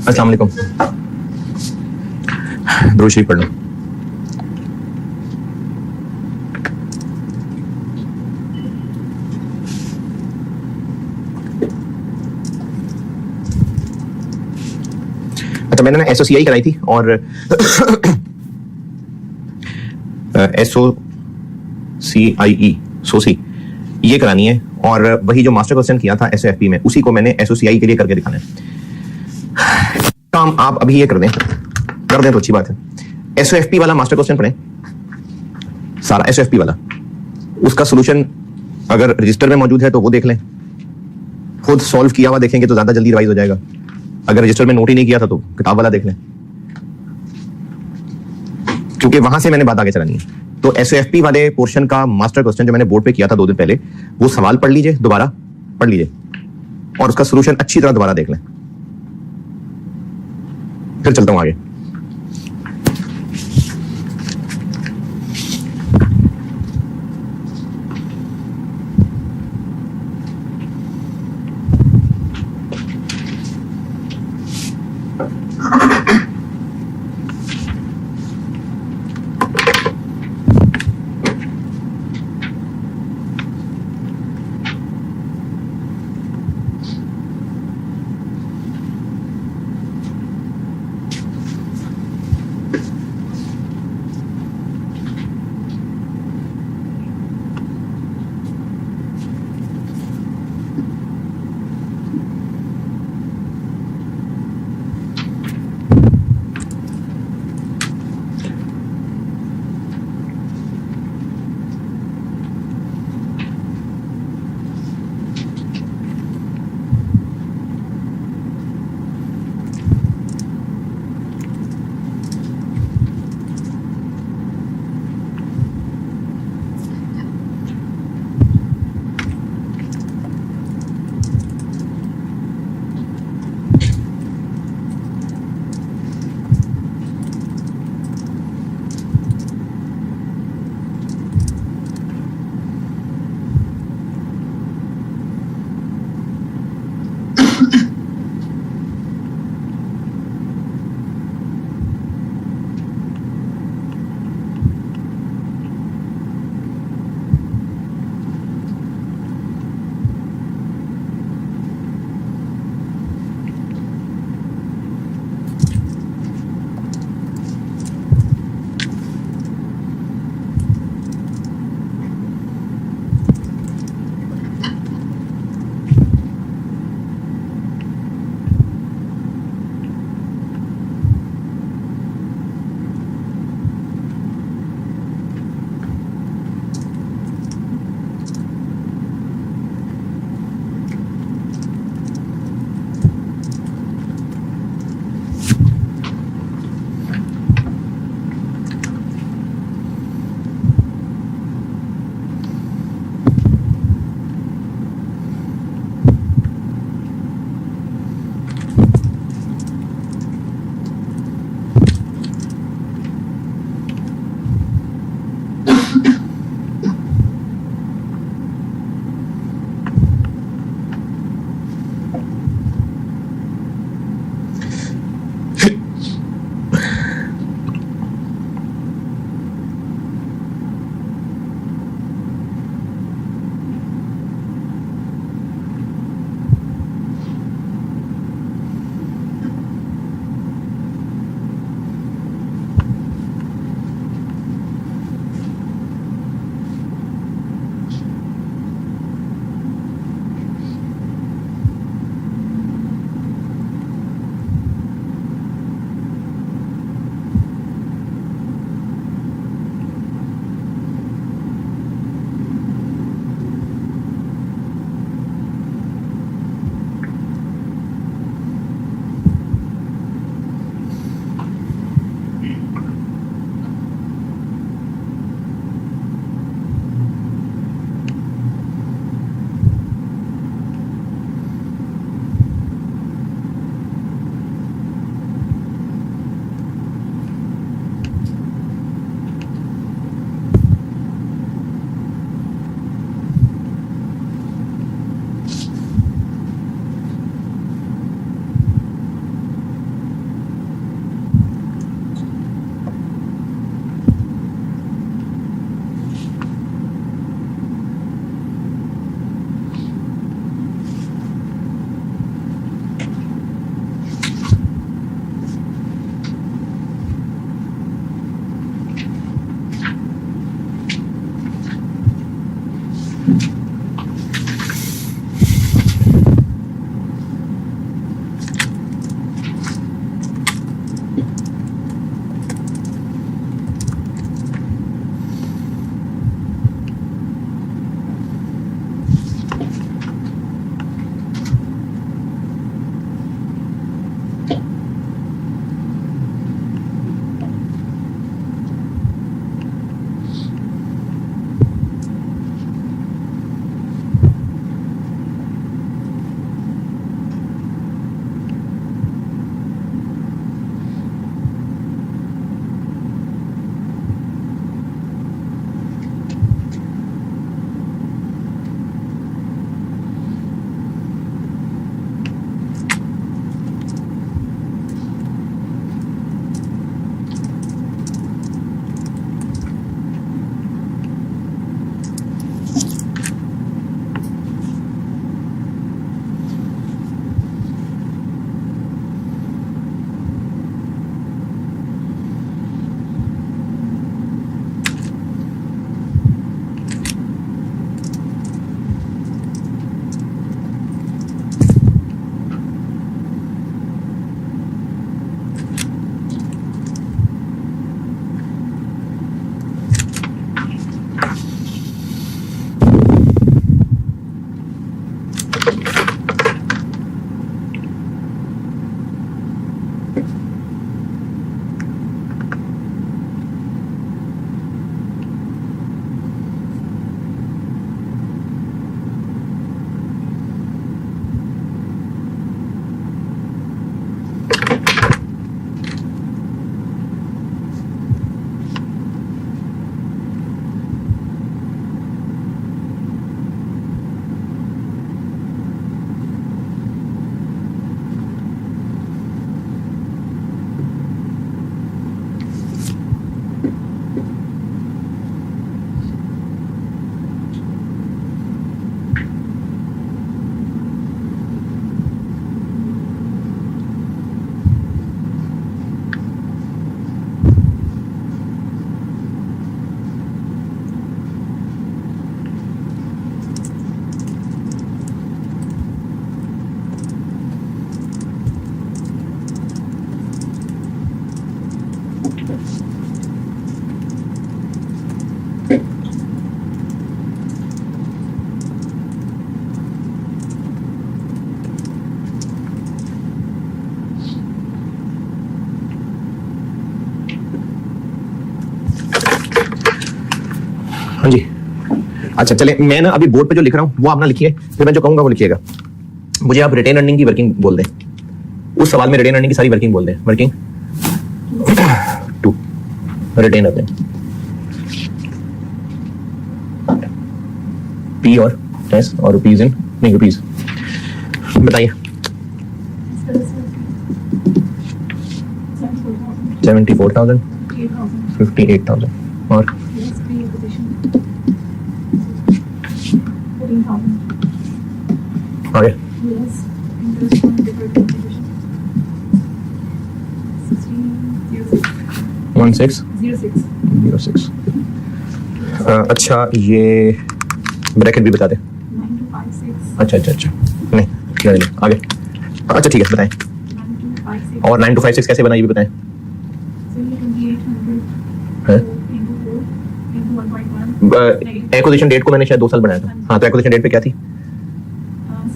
अस्सलाम वालेकुम। दुरूद शरीफ पढ़ लो। अच्छा, मैंने ना SOCI कराई थी और SOCIE सोसी ये करानी है, और वही जो मास्टर क्वेश्चन किया था SFP में, उसी को मैंने SOCI के लिए करके दिखाना है। काम आप अभी ये कर दें तो अच्छी बात है। SOFP वाला मास्टर क्वेश्चन पढ़ें, सारा SOFP वाला, उसका सॉल्यूशन अगर रजिस्टर में मौजूद है तो वो देख लें, खुद सॉल्व किया हुआ देखेंगे तो ज्यादा जल्दी रिवाइज हो जाएगा। अगर रजिस्टर में नोट ही नहीं किया था तो किताब वाला देख लें, क्योंकि वहां से मैंने बात आगे चलानी है। तो SOFP वाले पोर्शन का मास्टर क्वेश्चन जो मैंने बोर्ड पे किया था 2 दिन पहले, वो सवाल पढ़ लीजिए, दोबारा पढ़ लीजिए और उसका सॉल्यूशन अच्छी तरह दोबारा देख लें। फिर चलता हूं आगे। हाँ जी, अच्छा चले, मैं ना अभी बोर्ड पे जो लिख रहा हूँ वो आप ना लिखिए, फिर मैं जो कहूंगा वो लिखिएगा। मुझे आप रिटेन अर्निंग की वर्किंग बोल दें, उस सवाल में रिटेन अर्निंग की सारी वर्किंग बोल दें। Working to retain earning P और एस और रुपीज इन, नहीं रुपीज, बताइए। 74,000, 58,000 और आगे 1606। अच्छा ये ब्रैकेट भी बता दे। अच्छा अच्छा अच्छा, नहीं आगे, अच्छा ठीक है बताएं। और 9 to 5 6 कैसे बनाई भी बताएं। एक्विजिशन डेट को मैंने शायद 2 साल बनाया था। हाँ, तो एक्विजिशन डेट पे क्या थी?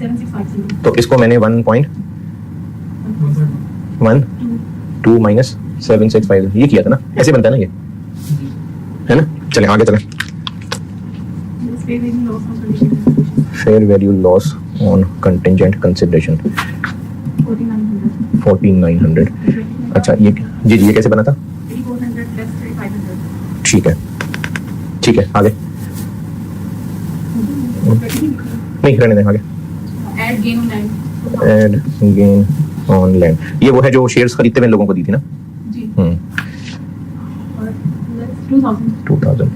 7650। तो इसको मैंने 1.12 माइनस 765 ये किया था ना, ऐसे बनता है ना ये, है ना। चलें आगे चलें। Fair value loss on contingent consideration 14,900। अच्छा ये जी जी, ये कैसे बना था? ठीक है ठीक है, आगे नहीं रहने दें, आगे। एड गेन ऑन लैंड, ये वो है जो शेयर्स खरीदते हुए लोगों को दी थी ना जी। 2000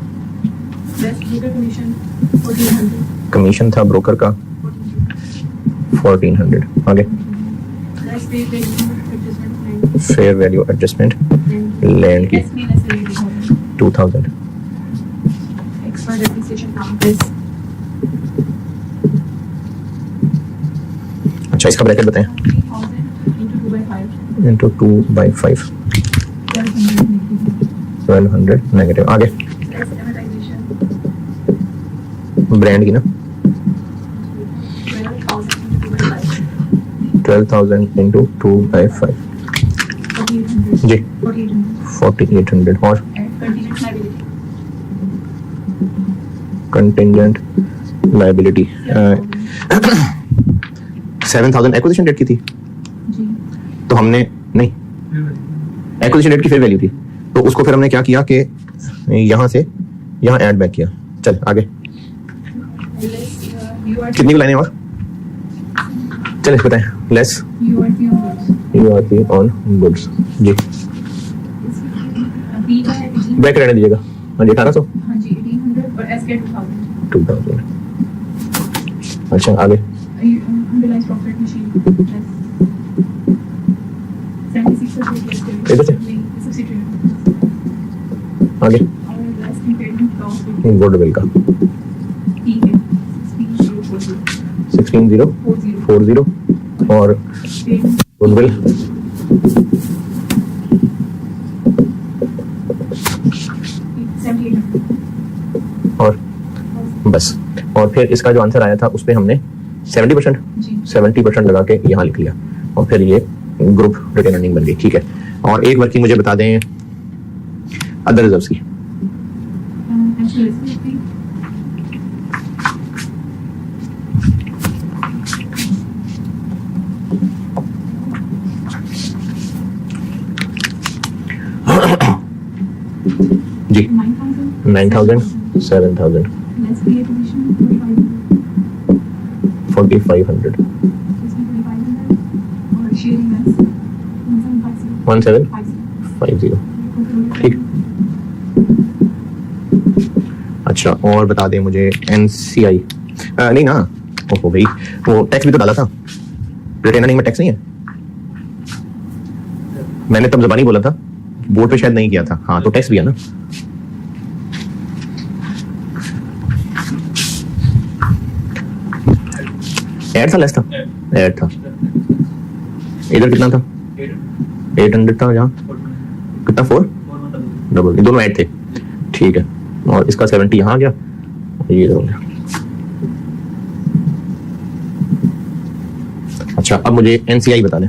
कमीशन था ब्रोकर का 1400। आगे फेयर वैल्यू एडजस्टमेंट लैंड की 2000। अच्छा इसका ब्रैकेट बताएं। into 2/5 1200 negative. आगे ब्रांड की ना 12,000 into 2/5 जी 4800। और कंटिंजेंट लायबिलिटी 7,000 एक्विजिशन डेट की थी जी। तो हमने नहीं, एक्विजिशन डेट की फेयर वैल्यू थी, तो उसको फिर हमने क्या किया कि यहां से यहां ऐड बैक किया। चल आगे, कितनी लाइनें और चल बताएं। लेस यूआरपी ऑन गुड्स जी, ब्रैकेट रहने दीजिएगा। हाँ जी 1800 और एस के 2000। अच्छा आगे आगे गुडविल का 16,040 और गुडविल और बस। और फिर इसका जो आंसर आया था उस पे हमने 70%, 70% लगा के यहाँ लिख लिया और फिर ये ग्रुप रिटेन अर्निंग बन गई। ठीक है, और एक वर्किंग मुझे बता दें अदर रिजर्व्स की। जी 9,000, 7,000, 4,500, 1,750। ठीक, अच्छा और बता दें मुझे NCI नहीं ना, ओहो भाई वो टैक्स भी तो डाला था, रिटेन अर्निंग में टैक्स नहीं है। मैंने तब ज़बानी बोला था, बोर्ड पे शायद नहीं किया था। हाँ तो टैक्स भी है ना। ऐड था, लेस था, ऐड था। इधर कितना था? 800 था। यहाँ कितना? 4 डबल, दोनों ऐड थे। ठीक है, और इसका 70 यहाँ आ गया, ये हो गया। अच्छा अब मुझे NCI बता दें।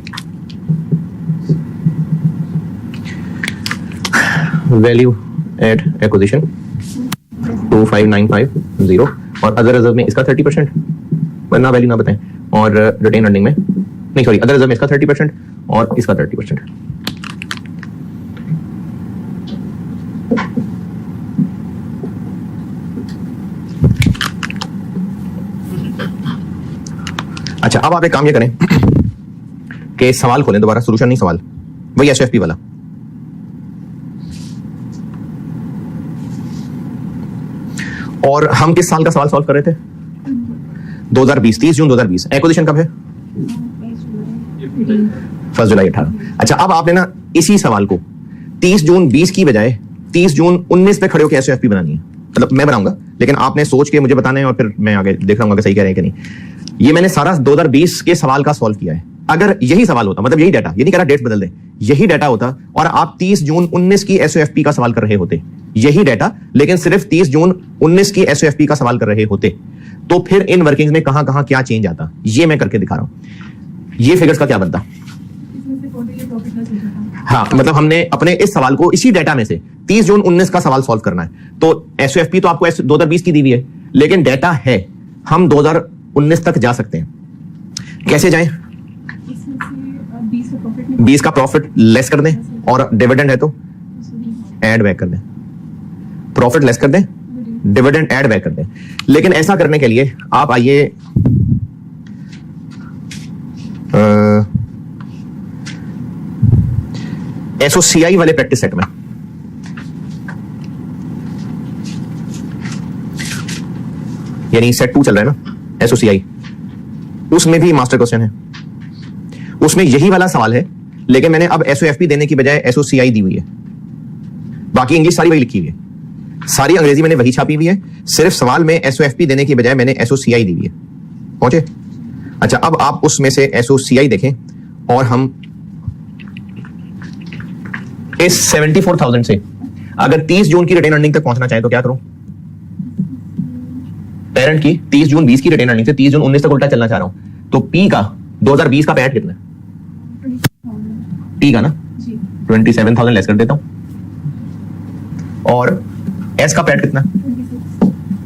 वैल्यू एड एक्विजिशन 25,950 और अदर रिजर्व में इसका 30%, वरना वैल्यू ना बताएं, और रिटेन अर्निंग में नहीं, सॉरी अदर रिजर्व में इसका 30% और इसका 30%। अच्छा अब आप एक काम ये करें कि सवाल खोलें दोबारा, सॉल्यूशन नहीं सवाल, वही SFP वाला। और हम किस साल का सवाल सॉल्व कर रहे थे? 2020, 30 जून 2020। एक्विजिशन कब है? 1 जुलाई 18। अच्छा अब आपने ना इसी सवाल को 30 जून 20 की बजाय 30 जून 19 पे खड़े होकर SFP बनानी है। मतलब मैं बनाऊंगा, लेकिन आपने सोच के मुझे बताना है और फिर मैं आगे देख रहा हूँ कि सही कह रहे हैं कि नहीं। ये मैंने सारा 2020 के सवाल का सॉल्व किया है। अगर यही सवाल होता, मतलब यही डाटा, ये नहीं कह रहा डेट बदल दे, यही डाटा होता और आप 30 जून 19 की SFP का सवाल कर रहे होते, यही डाटा, लेकिन सिर्फ 30 जून 19 की SFP का सवाल कर रहे होते, तो फिर इन वर्किंग्स में कहां कहां क्या चेंज आता, ये मैं करके दिखा रहा हूं। ये फिगर्स का क्या बनता? हाँ मतलब हमने अपने इस सवाल को इसी डाटा में से 30 जून 19 का सवाल सॉल्व करना है, तो SFP तो आपको 2020 की दी हुई है, लेकिन डाटा है, हम 2019 तक जा सकते हैं। कैसे जाएं? 20 का प्रॉफिट लेस कर दें और डिविडेंड है तो ऐड बैक कर दें। प्रॉफिट लेस कर दें, डिविडेंड ऐड बैक कर दें। लेकिन ऐसा करने के लिए आप आइए SOCI वाले प्रैक्टिस सेट में। यानी सेट 2 चल रहा है ना SOCI, उसमें भी मास्टर क्वेश्चन है, उसमें यही वाला सवाल है, लेकिन मैंने अब SOFP देने की बजाय SOCI दी हुई है। बाकी इंग्लिश सारी वही लिखी हुई है, सारी अंग्रेजी मैंने वही छापी हुई है, सिर्फ सवाल में SOFP देने की बजाय मैंने SOCI दी हुई है। पहुंचे? अच्छा अब आप उसमें से SOCI देखें और हम इस 74,000 से अगर 30 जून की रिटेन अर्निंग तक पहुंचना चाहे तो क्या करूं? पेरेंट की 30 जून 20 की रिटेन अर्निंग से 30 जून 19 तक उल्टा चलना चाह रहा हूं, तो P का 2020 का पैट कितना है? P का ना 27,000 लेस कर देता हूं, और S का पैट कितना?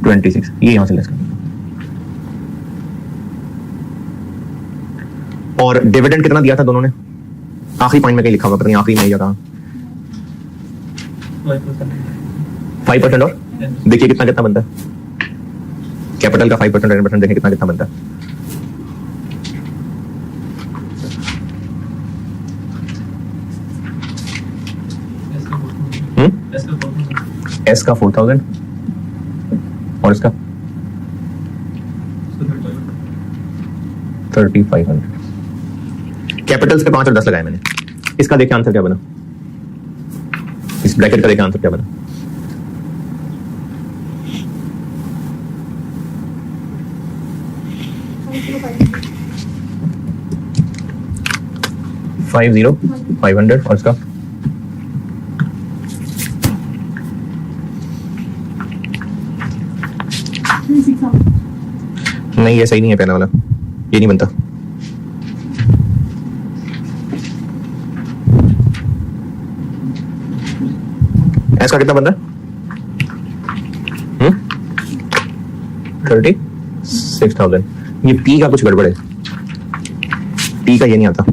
26, ये यहां से लेस कर देता हूं। और डिविडेंड कितना दिया था दोनों ने? आखिरी पॉइंट में कहीं लिखा हुआ, पता नहीं आखिरी में या कहां। 5% और देखिए कितना कितना बनता है। कैपिटल का 5% 10% देखें कितना कितना बनता है। S का 4,000 और इसका 3,500। कैपिटल्स पे 5 और 10 लगाए मैंने। इसका देखिए आंसर क्या बना, इस ब्रैकेट का देखिए आंसर क्या बना। $5,000 और इसका नहीं, ये सही नहीं है पहला वाला। ये नहीं बनता। एस का कितना बन रहा है? 36,000। ये पी का कुछ गड़बड़ है, पी का ये नहीं आता।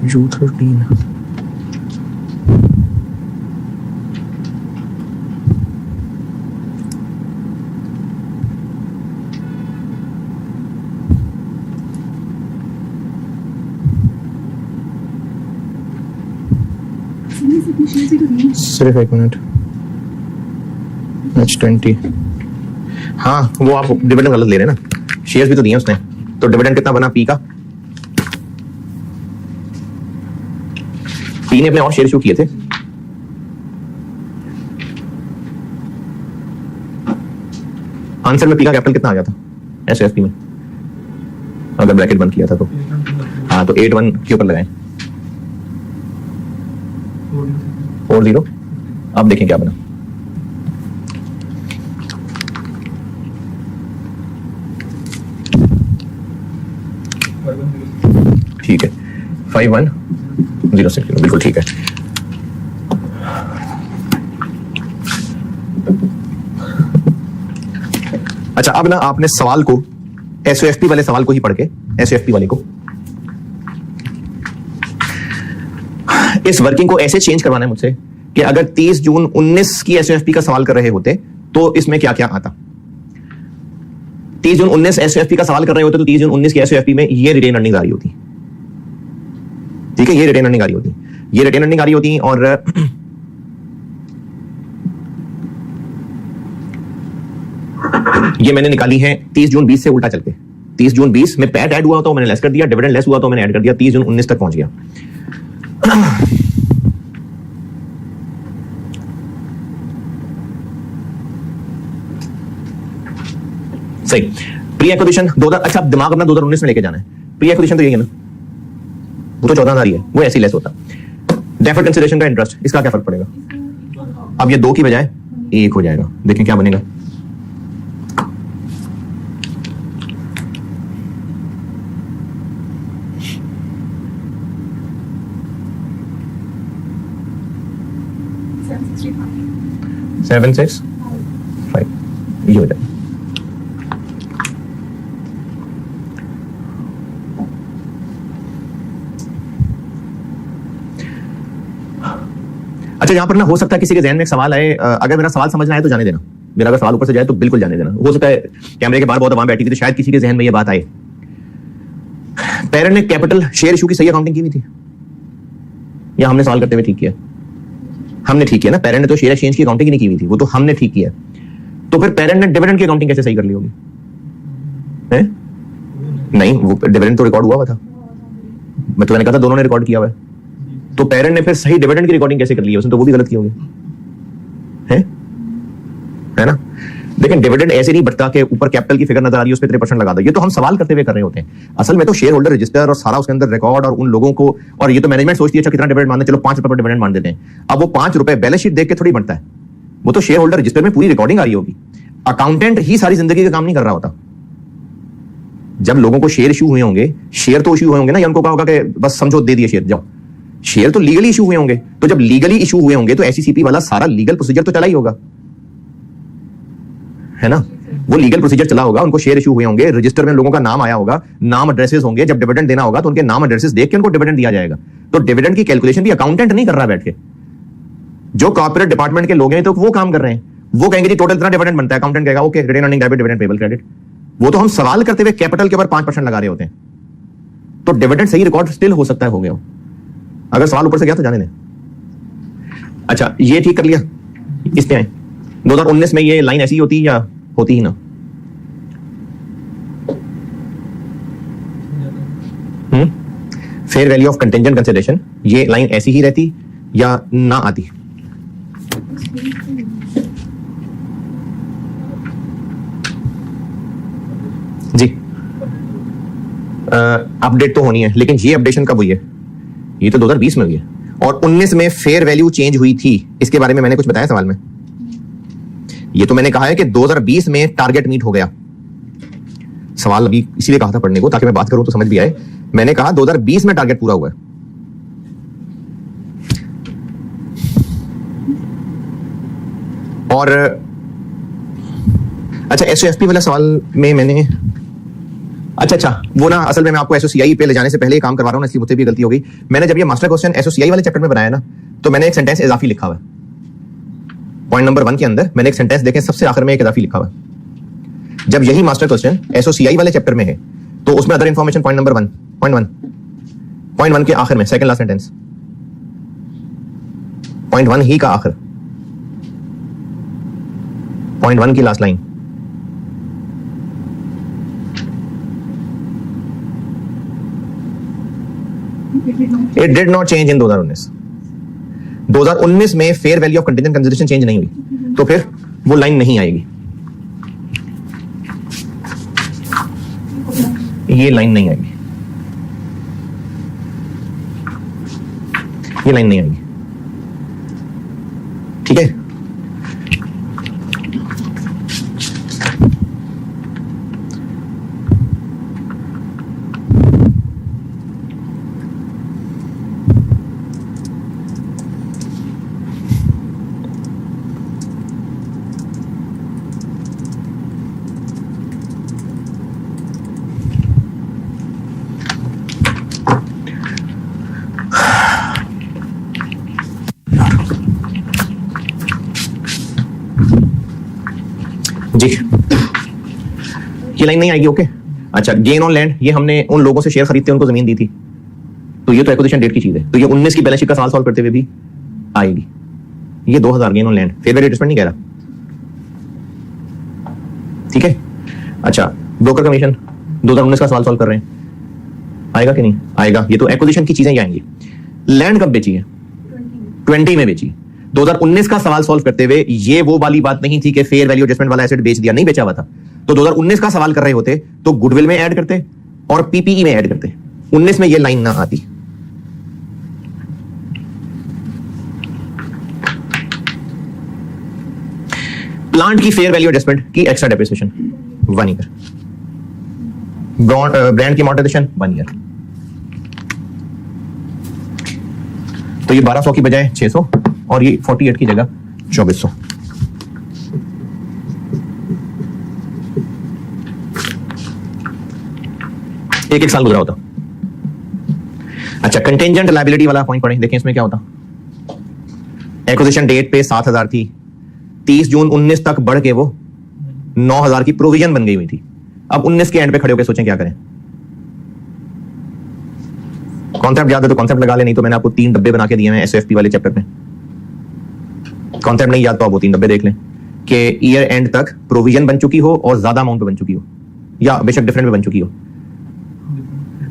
U13 सिर्फ 1 मिनट। H20 हाँ, वो आप डिविडेंड गलत ले रहे हैं ना, शेयर्स भी तो दिए उसने, तो डिविडेंड कितना बना पी का? पी ने अपने और शेयर इशू किए थे, आंसर में पी का कैपिटल कितना आ गया था एसएफपी में, अगर ब्रैकेट बंद किया था तो? हाँ, तो 81 के ऊपर लगाएं 40। अब देखें क्या बना। ठीक है, 5106, बिल्कुल ठीक है। अच्छा, अब ना आपने सवाल को, एसओएफपी वाले सवाल को ही पढ़ के, एसओएफपी वाले को, इस वर्किंग को ऐसे चेंज करवाना है मुझसे कि अगर 30 जून 19 की एसओएफपी का सवाल कर रहे होते तो इसमें क्या क्या आता। 30 जून 19 एसओएफपी का सवाल कर रहे होते तो 30 जून 19 की एसओएफपी में ये रिटेन अर्निंग आ रही होती, ठीक है, ये रिटेन अर्निंग आ रही होती, ये रिटेन अर्निंग आ रही होती, और ये मैंने निकाली है 30 जून 20 से उल्टा चल के। 30 जून 20 में पैट ऐड हुआ तो मैंने लेस कर दिया, डिविडेंड लेस हुआ तो मैंने ऐड कर दिया, 30 जून 19 तक पहुंच गया। सही। प्री एक्विजिशन 2000, अच्छा दिमाग अपना 2019 में लेके जाना है। प्री एक्विजिशन तो यही है ना, वो तो 14,000 ही है, वो ऐसे ही लेस होता। डेफर्ड कंसीडरेशन का इंटरेस्ट, इसका क्या फर्क पड़ेगा? अब ये 2 की बजाय 1 हो जाएगा, देखें क्या बनेगा। सेवन 6 5 ये हो जाएगा। अच्छा, यहां पर ना हो सकता है किसी के ज़हन में एक सवाल आए, अगर मेरा सवाल समझना है तो जाने देना, मेरा अगर सवाल ऊपर से जाए तो बिल्कुल जाने देना। हो सकता है कैमरे के बाहर बहुत आवाम बैठी थी तो शायद किसी के ज़हन में ये बात आए, पेरेंट ने कैपिटल शेयर इशू की सही अकाउंटिंग की हुई थी या हमने सवाल करते हुए ठीक किया? हमने ठीक किया ना, पेरेंट ने तो शेयर एक्सचेंज की अकाउंटिंग नहीं की हुई थी, वो तो हमने ठीक किया। तो फिर पेरेंट ने डिविडेंड की अकाउंटिंग कैसे सही कर ली होगी? नहीं, वो डिविडेंड तो रिकॉर्ड हुआ था, मैं तो मैंने कहा था दोनों ने रिकॉर्ड किया हुआ है, तो पेरेंट ने फिर सही डिविडेंड की रिकॉर्डिंग कैसे कर ली है? उसने तो वो भी गलत की होगी, है ना। लेकिन डिविडेंड ऐसे नहीं बढ़ता कि ऊपर कैपिटल की फिगर नजर आ रही है उस पर 3% लगा दो, ये तो हम सवाल करते हुए कर रहे होते हैं। असल में तो शेयर होल्डर रजिस्टर और सारा उसके अंदर रिकॉर्ड और उन लोगों को, और ये तो मैनेजमेंट सोचती है अच्छा कितना डिविडेंड मानते, चलो 5 रुपए डिविडेंड मान देते हैं। अब वो 5 रुपए बैलेंस शीट देख के थोड़ी बनता है, वो तो शेयर होल्डर रजिस्टर में पूरी रिकॉर्डिंग आ रही होगी। अकाउंटेंट ही सारी जिंदगी का काम नहीं कर रहा होता। जब लोगों को शेयर इशू हुए होंगे, शेयर तो इशू हुए होंगे ना, या उनको कहा होगा कि बस समझो दे दिए शेयर जाओ, शेयर तो लीगली इशू हुए होंगे। तो जब लीगली इशू हुए होंगे तो एसईसीपी वाला सारा लीगल प्रोसीजर तो चला ही होगा, है ना। वो लीगल प्रोसीजर चला होगा, उनको शेयर इशू हुए होंगे, रजिस्टर में लोगों का नाम आया होगा, नाम एड्रेसेस होंगे, जब डिविडेंड देना होगा तो उनके नाम एड्रेसेस देख के उनको डिविडेंड दिया जाएगा। तो डिविडेंड की कैलकुलेशन भी अकाउंटेंट नहीं कर रहा बैठ के, जो कॉर्पोरेट डिपार्टमेंट के लोग हैं तो वो काम कर रहे हैं, वो कहेंगे जी टोटल इतना डिविडेंड बनता है, अकाउंटेंट कहेगा okay retain earning debit dividend payable credit. वो तो हम सवाल करते हुए कैपिटल के ऊपर 5% लगा रहे होते हैं, तो डिविडेंड सही रिकॉर्ड स्टिल हो सकता है हो गया हो, अगर सवाल ऊपर से गया तो जाने दें। अच्छा ये ठीक कर लिया, इस पे आए 2019 में ये लाइन ऐसी होती या होती ही ना? Fair value of contingent consideration, ये लाइन ऐसी ही रहती या ना आती? जी अपडेट तो होनी है, लेकिन ये अपडेशन कब हुई है? ये तो 2020 में हुई है, और 19 में फेयर वैल्यू चेंज हुई थी, इसके बारे में मैंने कुछ बताया सवाल में? ये तो मैंने कहा है कि 2020 में टारगेट मीट हो गया। सवाल अभी इसीलिए कहा था पढ़ने को ताकि मैं बात करूं तो समझ भी आए। मैंने कहा 2020 में टारगेट पूरा हुआ है। और अच्छा एसओएफपी वाला सवाल में मैंने अच्छा वो ना असल में मैं आपको एसओसीआई पे ले जाने से पहले ही काम करवा रहा हूं, इसलिए मुझसे भी गलती हो गई। मैंने जब ये मास्टर क्वेश्चन एसओसीआई वाले चैप्टर में बनाया ना, तो मैंने एक सेंटेंस इजाफी लिखा हुआ है पॉइंट नंबर 1 के अंदर। मैंने एक सेंटेंस देखें सबसे आखिर में एक इजाफी लिखा हुआ है। जब यही मास्टर क्वेश्चन एसओसीआई वाले चैप्टर में है तो उसमें अदर इंफॉर्मेशन पॉइंट नंबर 1 के आखिर में सेकंड लास्ट सेंटेंस, पॉइंट 1 ही का आखिर, पॉइंट 1 की last line. It did not change in 2019। 2019 में fair value of contingent consideration change नहीं हुई, तो फिर वो लाइन नहीं आएगी, ये लाइन नहीं आएगी, ये लाइन नहीं आएगी। ठीक है, जी ये लाइन नहीं आएगी। ओके अच्छा गेन ऑन लैंड, ये हमने उन लोगों से शेयर खरीदते उनको जमीन दी थी, तो ये तो एक्विजिशन डेट की चीज है, तो ये 19 की बैलेंस शीट का सवाल सॉल्व करते हुए भी आएगी। ये 2000 gain on land, fair value adjustment नहीं कह रहा। ठीक है अच्छा ब्रोकर कमीशन 2019 का सवाल सॉल्व कर रहे हैं, आएगा कि नहीं आएगा? ये तो एक्विजिशन की चीजें ही आएंगी। लैंड कब बेची है? 20 में बेची। 2019 का सवाल सॉल्व करते हुए ये वो वाली बात नहीं थी कि फेयर वैल्यू एडजस्टमेंट वाला एसेट बेच दिया, नहीं बेचा हुआ था। तो 2019 का सवाल कर रहे होते तो गुडविल में ऐड करते और पीपीई में ऐड करते, 19 में ये लाइन ना आती। प्लांट की फेयर वैल्यू एडजस्टमेंट की एक्स्ट्रा डेप्रिसिएशन 1 ईयर, ब्रांड की अमॉर्टाइजेशन 1 ईयर, तो ये 1200 की बजाय 600 और ये 48 की जगह 2400। एक साल गुजरा होता। अच्छा कंटेंजेंट लायबिलिटी वाला पॉइंट पढ़ें, देखें इसमें क्या होता। एक्विजिशन डेट पे 7000 थी, 30 जून 19 तक बढ़ के वो 9000 की प्रोविजन बन गई हुई थी। अब 19 के एंड पे खड़े होकर सोचें क्या करें। कॉन्सेप्ट याद है तो कॉन्सेप्ट लगा ले, नहीं तो मैंने आपको 3 डब्बे बना के दिए हैं एसएफपी वाले चैप्टर में। कॉन्सेप्ट नहीं याद तो आप वो 3 डब्बे देख लें कि ईयर एंड तक प्रोविजन बन चुकी हो और ज्यादा अमाउंट पे बन चुकी हो, या बेशक डिफरेंट पे बन चुकी हो,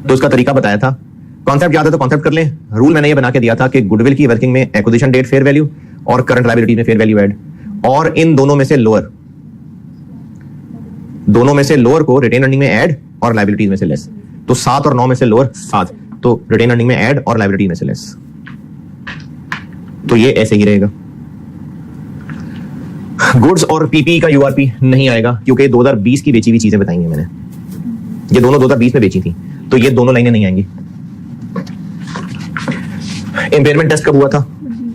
तो उसका तरीका बताया था। कॉन्सेप्ट याद है तो कॉन्सेप्ट कर लें। रूल मैंने ये बना के दिया था कि गुडविल की वर्किंग में एक्विजिशन डेट फेयर वैल्यू और करंट लायबिलिटी में फेयर वैल्यू ऐड, और इन दोनों में से लोअर, दोनों में से लोअर को रिटेन अर्निंग में ऐड और लायबिलिटीज में से लेस। तो 7 और 9 में से लोअर 7, तो रिटेन अर्निंग में ऐड और लायबिलिटी में से लेस। तो ये ऐसे ही रहेगा। गुड्स और पीपी का यूआरपी नहीं आएगा क्योंकि 2020 की बेची हुई चीजें बताई हैं मैंने, ये दोनों 2020 में बेची थी, तो ये दोनों लाइनें नहीं आएंगी। इंपेयरमेंट टेस्ट कब हुआ था?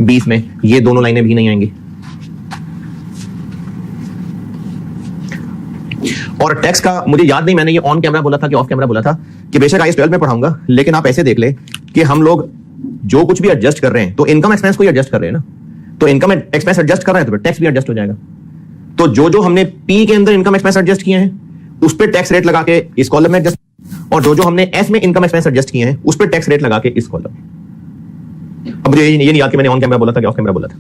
20 में, ये दोनों लाइनें भी नहीं आएंगी। और टैक्स का मुझे याद नहीं, मैंने ये ऑन कैमरा बोला था कि ऑफ कैमरा बोला था कि बेशक IAS 12 में पढ़ाऊंगा, लेकिन आप ऐसे देख ले कि हम लोग जो कुछ भी एडजस्ट कर रहे हैं तो इनकम एक्सपेंस को ही एडजस्ट कर रहे हैं ना। तो इनकम एक्सपेंस एडजस्ट कर रहे हैं तो टैक्स भी एडजस्ट हो जाएगा। तो जो हमने पी के अंदर इनकम एक्सपेंस एडजस्ट किए हैं उस पर टैक्स रेट लगा के इस कॉलम में एडजस्ट, और जो हमने एस में इनकम एक्सपेंस एडजस्ट किए हैं उस पर टैक्स रेट लगा के इस कॉलम में। अब मुझे ये नहीं याद कि मैंने ऑन कैमरा बोला था कि ऑफ कैमरा बोला था।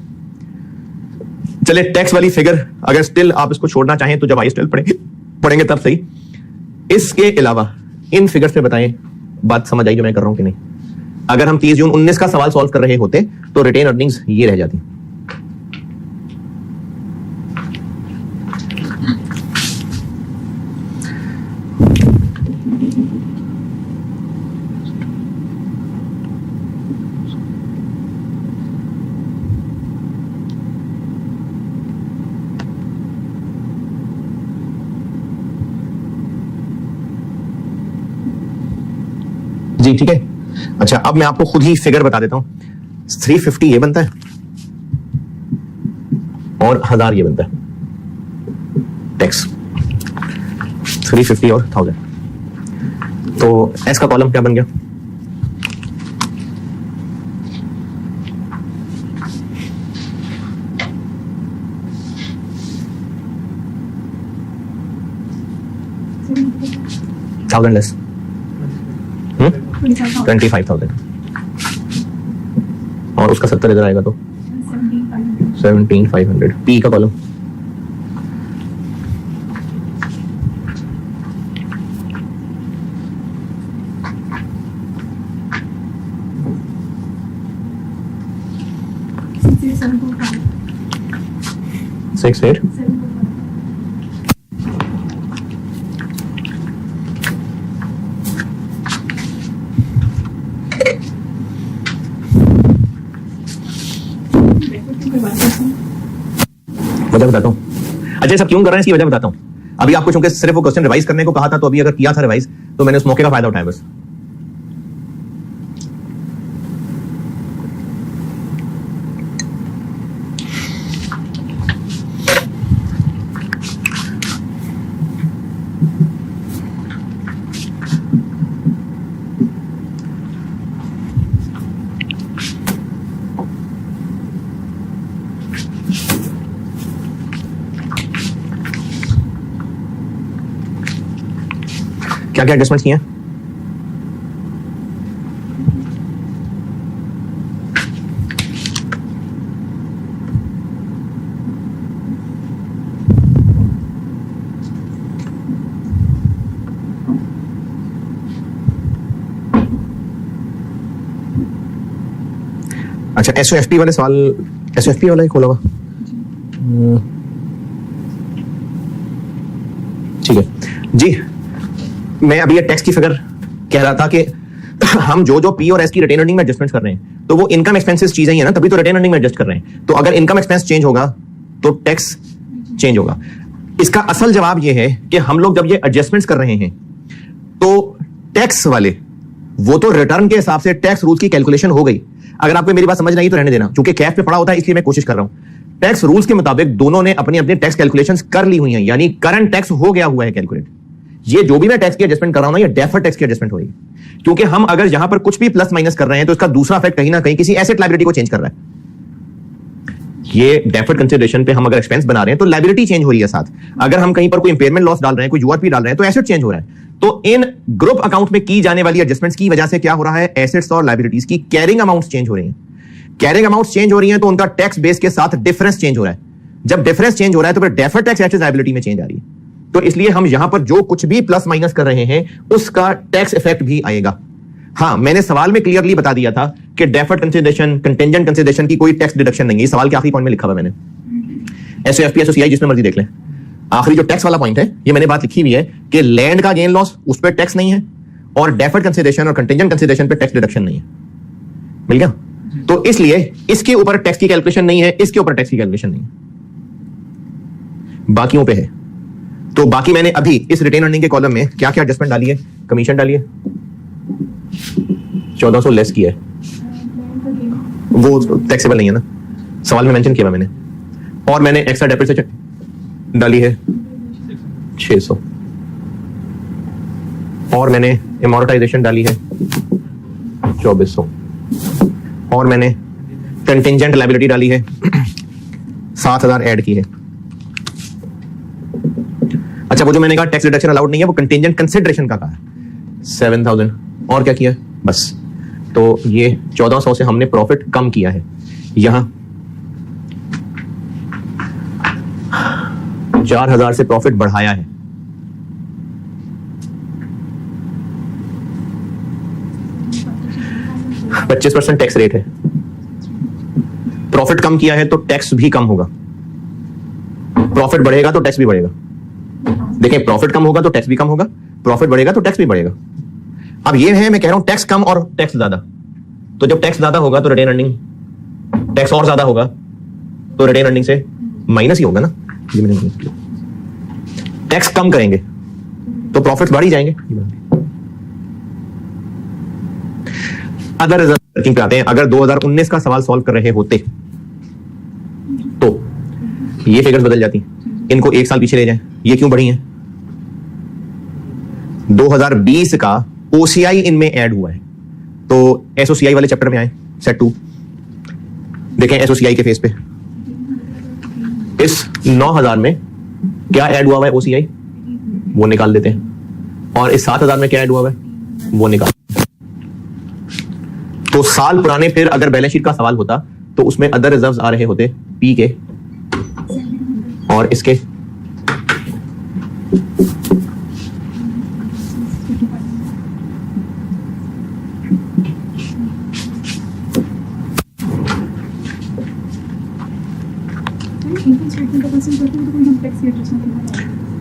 चले टैक्स वाली फिगर अगर स्टिल आप इसको छोड़ना चाहें तो जब आई स्टिल पढ़ेंगे तब सही। इसके अलावा इन फिगर्स पे बताएं बात समझ आई जो मैं कर रहा हूं कि नहीं। अगर हम 30 जून 19 का सवाल सॉल्व कर रहे होते तो रिटेन अर्निंग्स ये रह जाती। जी ठीक है। अच्छा अब मैं आपको खुद ही फिगर बता देता हूं। 350 ये बनता है और 1000 ये बनता है टैक्स। 350 और 1000। तो एस का कॉलम क्या बन गया? थाउजेंड लेस 25,000 और उसका 70 इधर आएगा तो 17,500। पी का कॉलम सिक्स एट वजह बताता हूं। अच्छा सब क्यों कर रहे हैं इसकी वजह बताता हूं। अभी आपको चूंकि सिर्फ वो क्वेश्चन रिवाइज करने को कहा था तो अभी अगर किया था रिवाइज तो मैंने उस मौके का फायदा उठाया बस। क्या क्या एडजस्टमेंट किए हैं? अच्छा एसओएफपी वाले सवाल, एसओएफपी वाला ही खोला हुआ ठीक है जी। मैं अभी ये टैक्स की फिगर कह रहा था कि हम जो पी और एस की रिटेन अर्निंग में एडजस्टमेंट कर रहे हैं तो वो इनकम एक्सपेंसेस चीजें ही है ना, तभी तो रिटेन अर्निंग में एडजस्ट कर रहे हैं। तो अगर इनकम एक्सपेंस चेंज होगा तो टैक्स चेंज होगा। इसका असल जवाब ये है कि हम लोग जब ये एडजस्टमेंट्स कर रहे हैं तो टैक्स वाले वो तो रिटर्न के हिसाब से टैक्स रूल्स की कैलकुलेशन हो गई। अगर आपको मेरी बात समझ नहीं आई तो रहने देना, क्योंकि कैफ पे पड़ा होता है इसलिए मैं कोशिश कर रहा हूं। टैक्स रूल्स के मुताबिक दोनों ने अपनी अपनी टैक्स कैलकुलेशंस कर ली हुई हैं, यानी करंट टैक्स हो गया हुआ है कैलकुलेट। ये जो भी मैं टैक्स की एडजस्टमेंट कर रहा हूं ना ये डेफर्ड टैक्स की एडजस्टमेंट होगी, क्योंकि हम अगर यहां पर कुछ भी प्लस माइनस कर रहे हैं तो इसका दूसरा इफेक्ट कहीं ना कहीं किसी एसेट लायबिलिटी को चेंज कर रहा है। ये डेफर्ड कंसीडरेशन पे हम अगर एक्सपेंस बना रहे हैं तो लायबिलिटी चेंज हो रही है साथ। अगर हम कहीं पर कोई इंपेयरमेंट लॉस डाल रहे हैं, कोई यूआरपी डाल रहे हैं तो एसेट चेंज हो रहा है। तो इन ग्रुप अकाउंट में की जाने वाली एडजस्टमेंट्स की वजह से क्या हो रहा है, एसेट्स और लायबिलिटीज की कैरिंग अमाउंट्स चेंज हो रही हैं। कैरिंग अमाउंट्स चेंज हो रही हैं तो उनका टैक्स बेस के साथ डिफरेंस चेंज हो रहा है। जब डिफरेंस चेंज हो रहा है तो फिर डेफर्ड टैक्स एसेट लायबिलिटी में चेंज आ रही है। तो इसलिए हम यहां पर जो कुछ भी प्लस माइनस कर रहे हैं उसका टैक्स इफेक्ट भी आएगा। हां मैंने सवाल में क्लियरली बता दिया था कि डेफर्ड कंसीडरेशन, कंटिंजेंट कंसीडरेशन की कोई टैक्स डिडक्शन नहीं है। सवाल के आखिरी पॉइंट में लिखा हुआ मैंने, एसओएफपी एसओसीआई जिसमें मर्जी देख लें। आखिरी जो टैक्स वाला पॉइंट है ये मैंने बात लिखी हुई है कि लैंड का गेन लॉस उस पर टैक्स नहीं है और डेफर्ड कंसीडरेशन और कंटिंजेंट कंसीडरेशन पे टैक्स डिडक्शन नहीं है। मिल गया? तो इसलिए इसके ऊपर टैक्स की कैलकुलेशन नहीं है, इसके ऊपर टैक्स की कैलकुलेशन नहीं है, बाकियों पे है। तो बाकी मैंने अभी इस रिटेन अर्निंग के कॉलम में क्या क्या एडजस्टमेंट डाली है, कमीशन डाली है 1400 लेस किया है, वो टैक्सेबल नहीं है ना, सवाल में मेंशन किया मैंने। और मैंने एक्स्ट्रा डेप्रिसिएशन डाली है 600 और मैंने एमोर्टाइजेशन डाली है 2400 और मैंने कंटिंजेंट लायबिलिटी डाली है 7,000 ऐड की है। अच्छा, वो जो मैंने कहा टैक्स डिडक्शन अलाउड नहीं है, वो कंटिंजेंट कंसिडरेशन का कहा है 7,000। और क्या किया बस, तो ये 1400 से हमने प्रॉफिट कम किया है। यहां 4,000 से प्रॉफिट बढ़ाया है। %25 टैक्स रेट है। प्रॉफिट कम किया है तो टैक्स भी कम होगा, प्रॉफिट बढ़ेगा तो टैक्स भी बढ़ेगा। देखें, प्रॉफिट कम होगा तो टैक्स भी कम होगा, प्रॉफिट बढ़ेगा तो टैक्स भी बढ़ेगा। अब ये है, मैं कह रहा हूं टैक्स कम और टैक्स ज्यादा, तो जब टैक्स ज्यादा होगा तो रिटेन अर्निंग, टैक्स और ज्यादा होगा तो रिटेन अर्निंग से माइनस ही होगा ना। टैक्स कम करेंगे तो प्रॉफिट बढ़ ही जाएंगे। अदर रिजर्व वर्किंग पे आते हैं। अगर 2019 का सवाल सॉल्व कर रहे होते तो ये फिगर्स बदल जाती, इनको एक साल पीछे ले जाएं। ये क्यों बढ़ी हैं? 2020 का OCI इनमें ऐड हुआ है, तो SOCI वाले चैप्टर में आए, सेट 2 देखें SOCI के फेस पे। इस 9,000 में क्या ऐड हुआ है OCI, वो निकाल देते हैं, और इस 7,000 में क्या ऐड हुआ है वो निकाल। तो साल पुराने फिर अगर बैलेंस शीट का सवाल होता तो उसमें अदर रिजर्व्स आ रहे होते P के और इसके,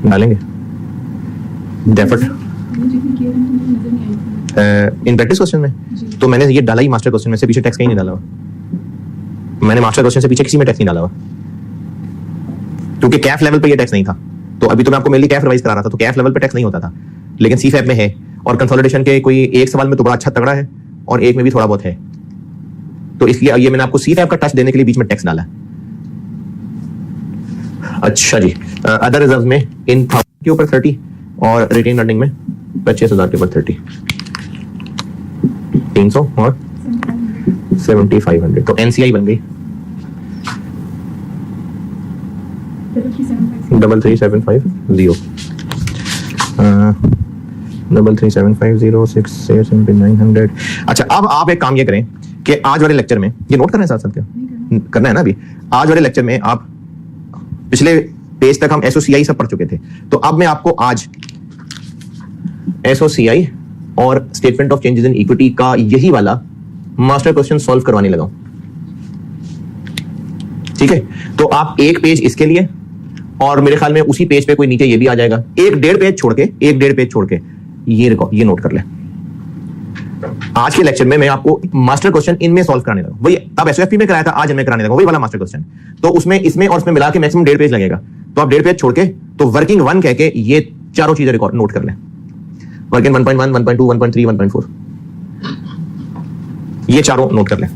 डालेंगे डेफर्ड इन प्रैक्टिस क्वेश्चन में। तो मैंने ये डाला ही मास्टर क्वेश्चन में से, पीछे टैक्स कहीं नहीं डाला हुआ। मैंने मास्टर क्वेश्चन से पीछे किसी में टैक्स नहीं डाला हुआ, क्योंकि कैफ लेवल पे ये टैक्स नहीं था। तो अभी तो मैं आपको मेनली कैफ रिवाइज करा रहा था, तो कैफ लेवल पे टैक्स नहीं होता था, लेकिन सीफैप में है। और कंसोलिडेशन के कोई एक सवाल में तो बड़ा अच्छा तगड़ा है और एक में भी थोड़ा बहुत है, तो इसलिए ये मैंने आपको सीफैप का टच देने के लिए बीच में टैक्स डाला। अच्छा जी, अदर रिजर्व में इन के ऊपर 30 और रिटेन अर्निंग में 25,000 के ऊपर 30, 300 और 7,500, तो NCI बन गई 33750 33750 अच्छा, अब आप एक काम ये करें कि आज वाले लेक्चर में ये नोट करना है, साथ साथ क्या करना है ना, अभी आज वाले लेक्चर में आप पिछले पेज तक हम SOCI सब पढ़ चुके थे, तो अब मैं आपको आज SOCI और statement of changes in equity का यही वाला मास्टर क्वेश्चन सॉल्व करवाने लगा हूं। ठीक है, तो आप एक पेज इसके लिए, और मेरे ख्याल में उसी पेज पे कोई नीचे ये भी आ जाएगा, एक डेढ़ पेज छोड़ के ये नोट कर ले। आज के लेक्चर में मैं आपको मास्टर क्वेश्चन इनमें सॉल्व कराने लगा, वही अब SOFP में कराया था, आज मैं कराने लगा वही वाला मास्टर क्वेश्चन। तो उसमें इसमें और उसमें मिला के मैक्सिमम 1.5 पेज लगेगा, तो आप 1.5 पेज छोड़ के तो वर्किंग 1 कह के ये चारों चीजें रिकॉर्ड नोट कर लें। वर्किंग 1.1, 1.2, 1.3, 1.4 ये चारों नोट कर लें।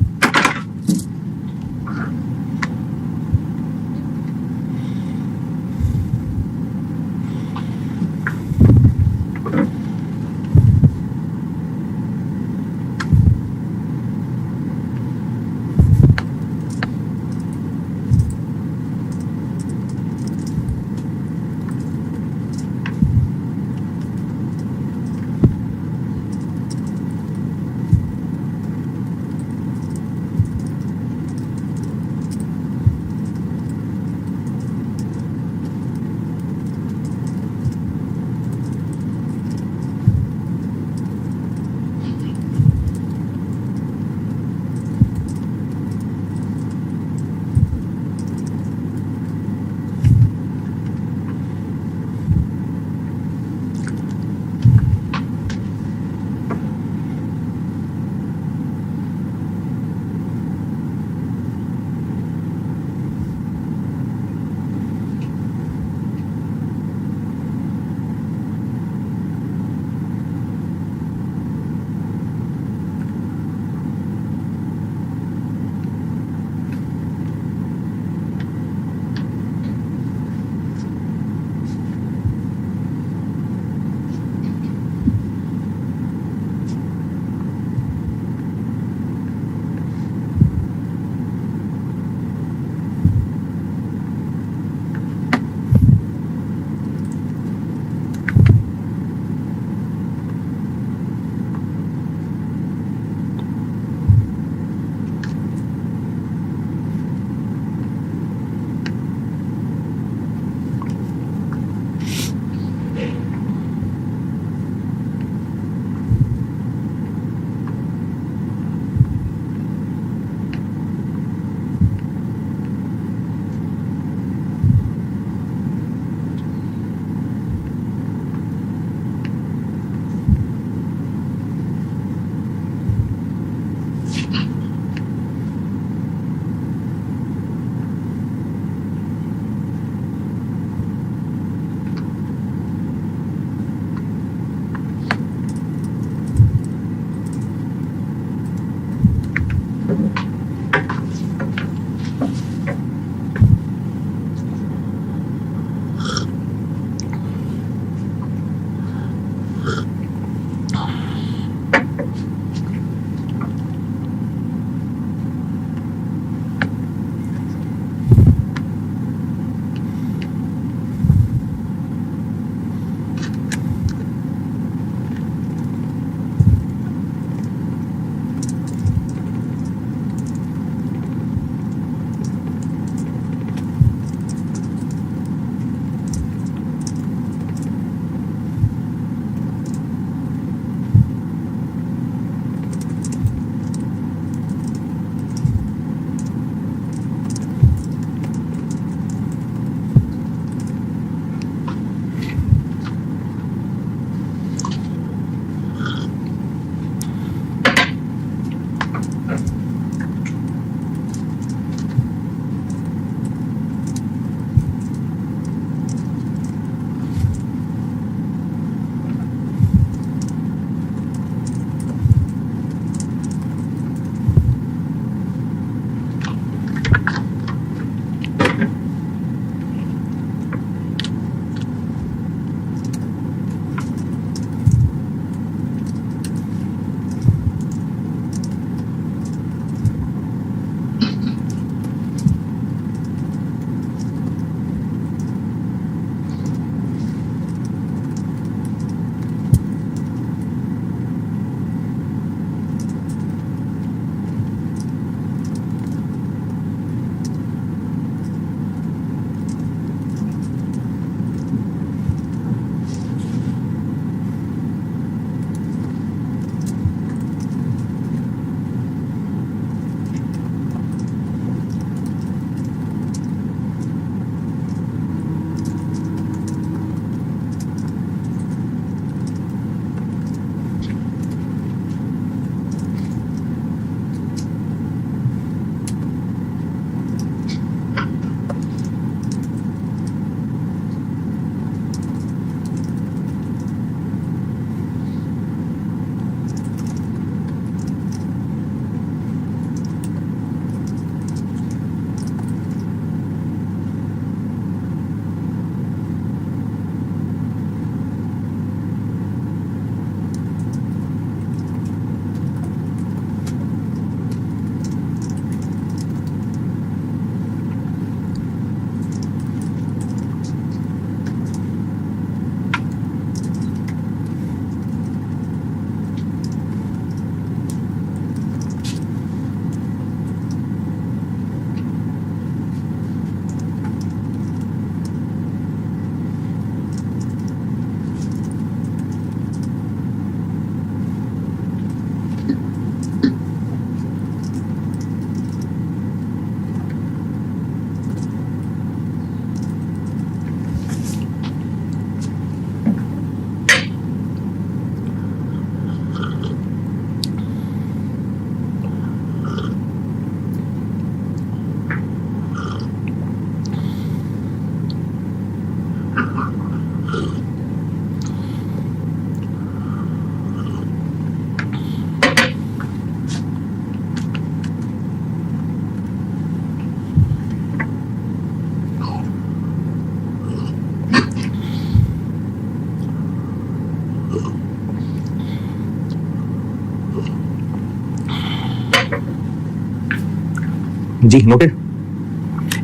जी नोटेड।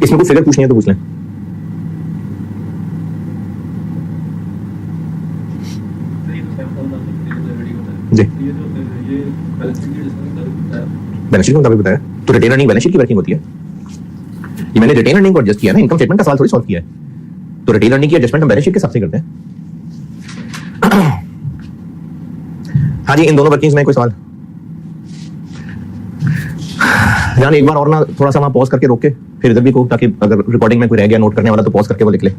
इसमें कुछ फिगर पूछनी है तो पूछ लें। जी बैलेंस शीट के मुताबिक बताया तो रिटेन अर्निंग बैलेंस शीट की वर्किंग होती है। ये मैंने रिटेन अर्निंग को एडजस्ट किया ना, इनकम स्टेटमेंट का सवाल थोड़ी सॉल्व किया है। तो रिटेन अर्निंग की एडजस्टमेंट हम बैलेंस शीट के हिसाब से करते हैं। हाँ जी इन दोनों वर्किंग्स में कोई सवाल? जान एक बार और ना थोड़ा सा वहां पॉज करके रोक के फिर इधर भी को, ताकि अगर रिकॉर्डिंग में कोई रह गया नोट करने वाला तो पॉज करके वो लिख ले।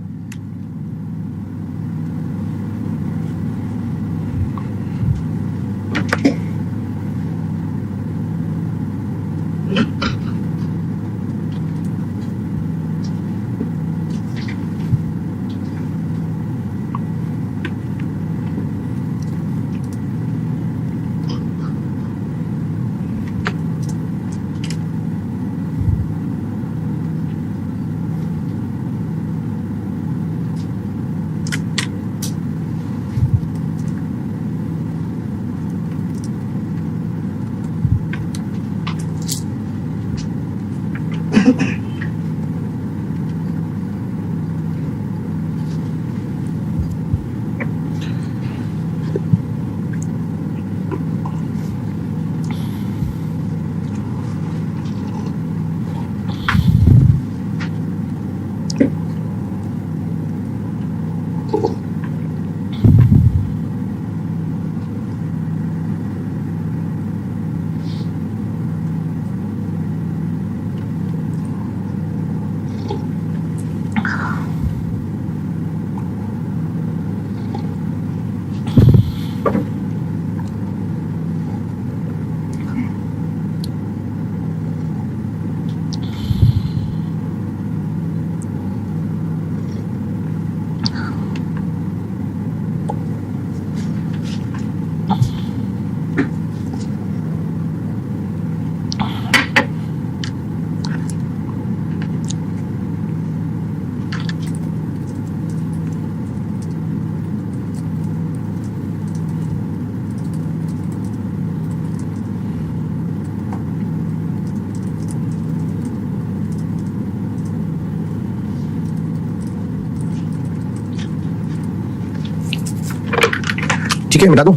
ठीक है मिटा दूं।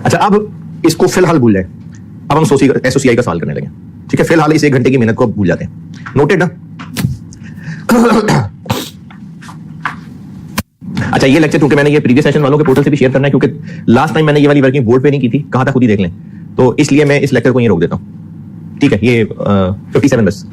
अच्छा अब इसको फिलहाल भूल जाए, अब हम एसओसीआई का सवाल करने लगे। ठीक है फिलहाल इस 1 घंटे की मेहनत को भूल जाते हैं। नोटेड ना? अच्छा ये लेक्चर क्योंकि मैंने ये प्रीवियस सेशन वालों के पोर्टल से भी शेयर करना है, क्योंकि लास्ट टाइम मैंने ये वाली वर्किंग बोर्ड पे नहीं की थी, कहा था खुद ही देख लें, तो इसलिए मैं इस लेक्चर को यहीं रोक देता हूं। ठीक है ये 57 बस।